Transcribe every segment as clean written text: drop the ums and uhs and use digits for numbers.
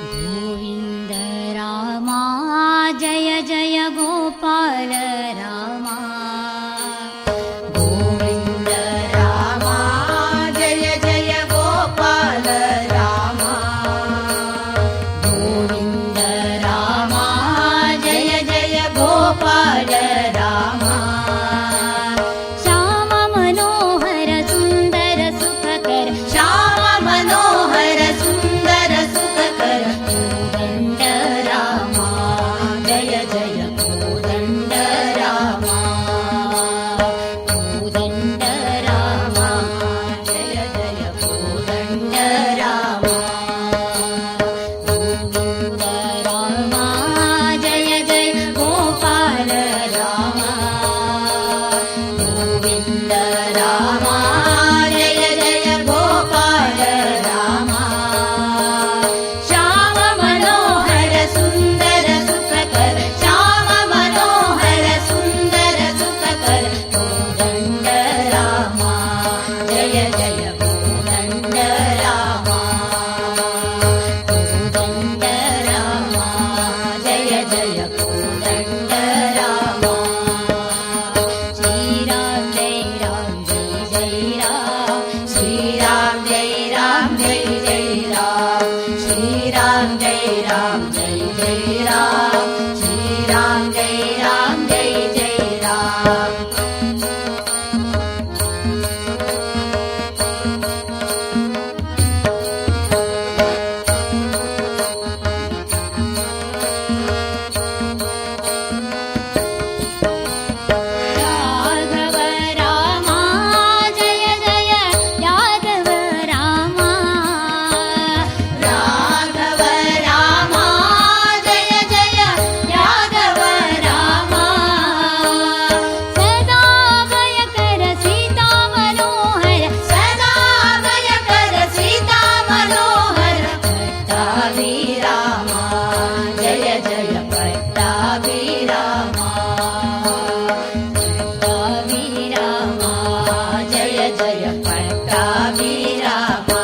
गोविन्द रामा जय जय गोपाल रामा गोविन्द रामा जय जय गोपाल रामा गोविन्द रामा जय जय गोपाल रामा श्याम मनोहर सुन्दर सुखकर श्याम मनोहर सुन्दर सुखकर कोदण्ड रामा जय जय कोदण्ड रामा कोदण्ड रामा जय जय कोदण्ड रामा गोविन्द रामा जय जय गोपाल रामा गोविन्द रामा जय जय गोपाल रामा श्याम मनोहर सुन्दर सुखकर श्याम मनोहर सुन्दर सुखकर कोदण्ड रामा जय जय कोदण्ड रामा कोदण्ड रामा जय जय कोदण्ड रामा श्री राम जय राम जय जय राम श्री राम जय राम जय जय राम श्री राम जय राम जय जय राम श्री राम जय राम जय जय राम राघव रामा जय जय यादव रामा राघव रामा जय जय यादव रामा सदा भयकर सीता मनोहर सदा भयकर सीता मनोहर पट्टाभि रामा जय जय पट्टाभि रामा पट्टाभि रामा जय जय पट्टाभि रामा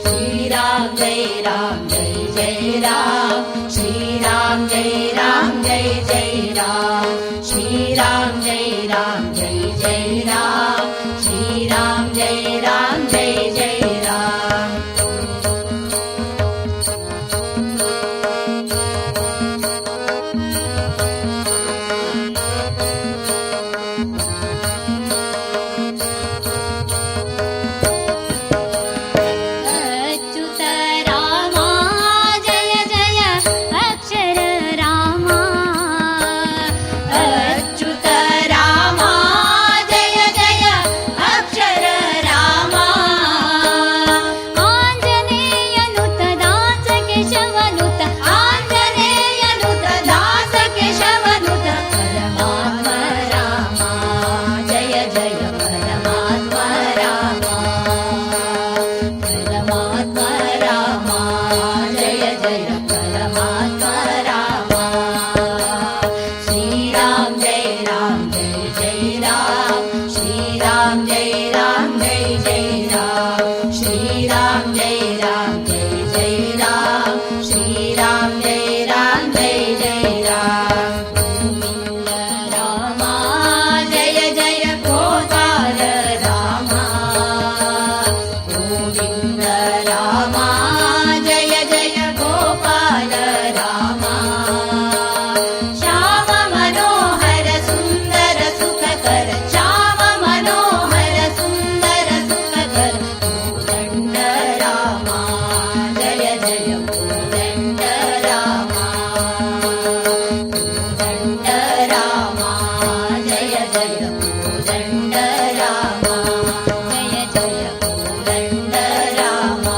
श्री राम जय राम जय जय राम श्री राम जय राम जय जय राम श्री राम जय राम जय जय राम श्री राम जय राम जय जय राम अच्युत रामा जय जय अक्षर रामा अच्युत रामा जय जय अक्षर रामा आञ्जनेयनुत दास केशवनुत आञ्जनेयनुत दास केशवनुत परमात्मा रामा जय जय परमात्मा रामा परमात्मा रामा जय जय परमात्मा रामा श्री राम जय राम जय जय राम श्री राम जय राम जय जय राम श्री राम जय राम जय जय राम श्री राम जय राम जय जय राम गोविन्द रामा जय जय गोपाल रामा गोविन्द रामा जय जय गोपाल रामा श्याम मनोहर सुन्दर सुखकर श्याम मनोहर सुन्दर सुखकर कोदण्ड रामा जय जय कोदण्ड रामा कोदण्ड रामा जय जय कोदण्ड रामा जय जय कोदण्ड रामा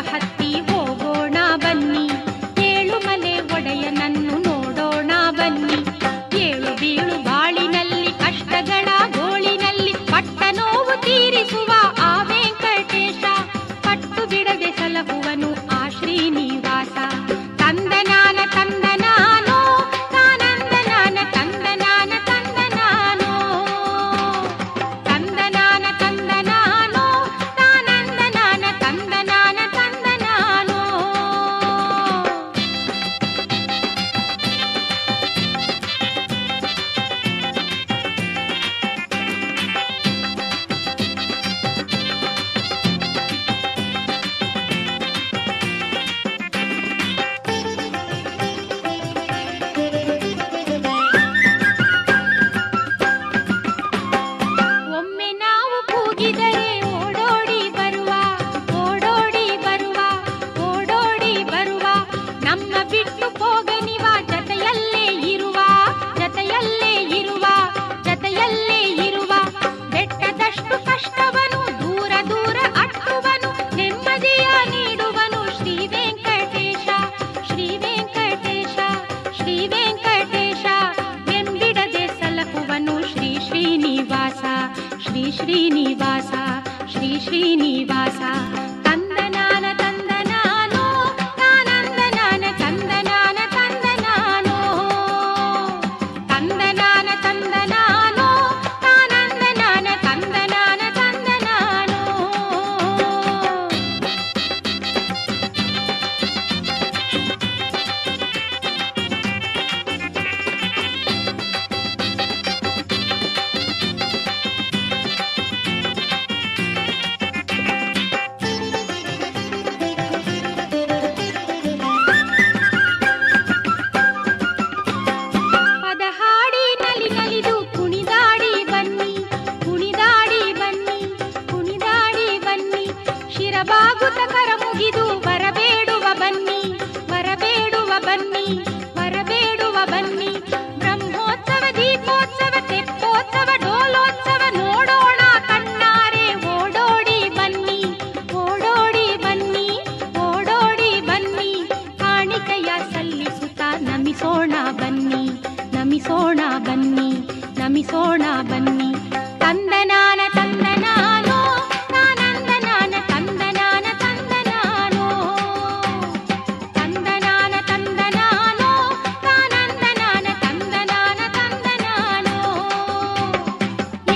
ಹತ್ತಿ ಹೋಗೋಣ ಬನ್ನಿ, ಏಳುಮಲೆ ಒಡೆಯನನ್ನು ನೋಡೋಣ ಬನ್ನಿ. ಏಳು ಬೀಳು ಬಾಳಿನಲ್ಲಿ ಕಷ್ಟಗಳ ಗೋಳಿನಲ್ಲಿ ಪಟ್ಟ ನೋವು ತೀರಿಸುವ ಆ ವೆಂಕಟೇಶ, ಪಟ್ಟು ಬಿಡದೆ ಸಲಹುವನು ಆ ಶ್ರೀನಿವಾಸ. ತಂದನಾನ ತಂದನಾನೋ ತಾನಂದನಾನ ತಂದನಾನ ತಂದನಾನೋ, ತಂದನಾನ ತಂದನಾನೋ ತಾನಂದನಾನ ತಂದನಾನ ತಂದನಾನೋ. ಒಮ್ಮೆ ನಾವು ಕೂಗಿದರೆ ಓಡೋಡಿ ಬರುವ, ಓಡೋಡಿ ಬರುವ, ಓಡೋಡಿ ಬರುವ. ನಮ್ಮ ಬಿಟ್ಟು ಹೋಗನಿವ ಜತೆಯಲ್ಲೇ ಇರುವ, ಜತೆಯಲ್ಲೇ ಇರುವ, ಜತೆಯಲ್ಲೇ ಇರುವ. ಬೆಟ್ಟದಷ್ಟು ಕಷ್ಟವನು ದೂರ ದೂರ ಅಟ್ಟುವನು, ನೆಮ್ಮದಿಯ ನೀಡುವನು ಶ್ರೀ ವೆಂಕಟೇಶ, ಶ್ರೀ ವೆಂಕಟೇಶ, ಶ್ರೀ ವೆಂಕಟೇಶ. ಬೆಂಬಿಡದೆ ಸಲಹುವನು ಶ್ರೀ ಶ್ರೀನಿವಾಸ, ಶ್ರೀ ಶ್ರೀನಿವಾಸ, ಶ್ರೀ ಶ್ರೀನಿವಾಸ. ತಂದನಾನ ತಂದನಾನೋ ತಾನಂದನಾನ ತಂದನಾನ ತಂದನಾನೋ, ತಂದನಾನ ತಂದನಾನೋ ತಾನಂದನಾನ ತಂದನಾನ ತಂದನಾನೋ. ಪದ ಹಾಡಿ ನಲಿ ನಲಿದು ಕುಣಿದಾಡಿ ಬನ್ನಿ, ಕುಣಿದಾಡಿ ಬನ್ನಿ, ಕುಣಿದಾಡಿ ಬನ್ನಿ. ಶಿರಬಾಗುತ್ತ ಕರ ಮುಗಿದು ಬರಬೇಡುವ ಬನ್ನಿ, ಬರಬೇಡುವ ಬನ್ನಿ, ಬರಬೇಡುವ ಬನ್ನಿ. ಬ್ರಹ್ಮೋತ್ಸವ ದೀಪೋತ್ಸವ ತೆಪ್ಪೋತ್ಸವ ಡೋಲೋತ್ಸವ ನೋಡೋಣ ಕಣ್ಣಾರೆ, ಓಡೋಡಿ ಬನ್ನಿ, ಓಡೋಡಿ ಬನ್ನಿ, ಓಡೋಡಿ ಬನ್ನಿ. ಕಾಣಿಕೆಯ ಸಲ್ಲಿಸುತ್ತ ನಮಿಸೋಣ ಬನ್ನಿ, ನಮಿಸೋಣ ಬನ್ನಿ, ನಮಿಸೋಣ ಬನ್ನಿ. ತಂದನಾನ ತಂದನಾನೋ ತಾನಂದನಾನ ತಂದನಾನ ತಂದನಾನೋ, ತಂದನಾನ ತಂದನಾನೋ ತಾನಂದನಾನ ತಂದನಾನ ತಂದನಾನೋ.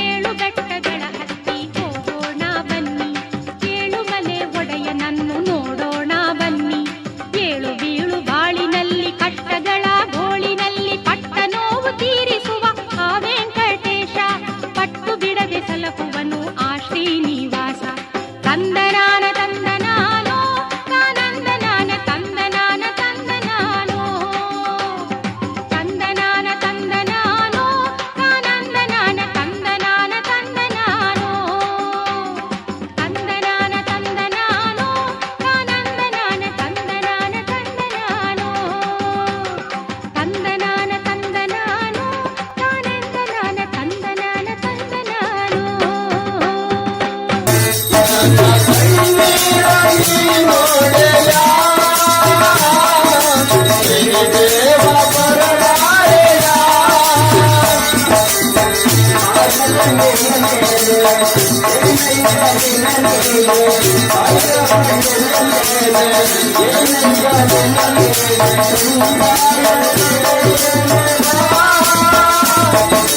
ಏಳು ಬೆಟ್ಟಗಳ ಹತ್ತಿ ಹೋಗೋಣ ಬನ್ನಿ, ಏಳುಮಲೆ ಒಡೆಯನನ್ನು ನೋಡೋಣ ಬನ್ನಿ. ಏಳು ಬೀಳು ಬಾಳಿನಲ್ಲಿ ಕಷ್ಟಗಳ ಗೋಳಿನಲ್ಲಿ ಪಟ್ಟ ನೋವು ತೀರಿಸುವ ಆ ವೆಂಕಟೇಶ, ಪಟ್ಟು ಬಿಡದೆ ಸಲಹುವನು ಆ ಶ್ರೀನಿವಾಸ. ತಂದನಾನ ತಂದನಾನೋ ತಾನಂದನಾನ ತಂದನಾನ ತಂದನಾನೋ, ತಂದನಾನ ತಂದನಾನೋ ತಾನಂದನಾನ ತಂದನಾನ ತಂದನಾನೋ, ತಂದನಾನ ತಂದನಾನೋ ತಾನಂದನಾನ ತಂದನಾನ ತಂದನಾನೋ, ತಂದನಾನ ತಂದನಾನೋ ತಾನಂದನಾನ ತಂದನಾನ ತಂದನಾನೋ.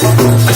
Thank you.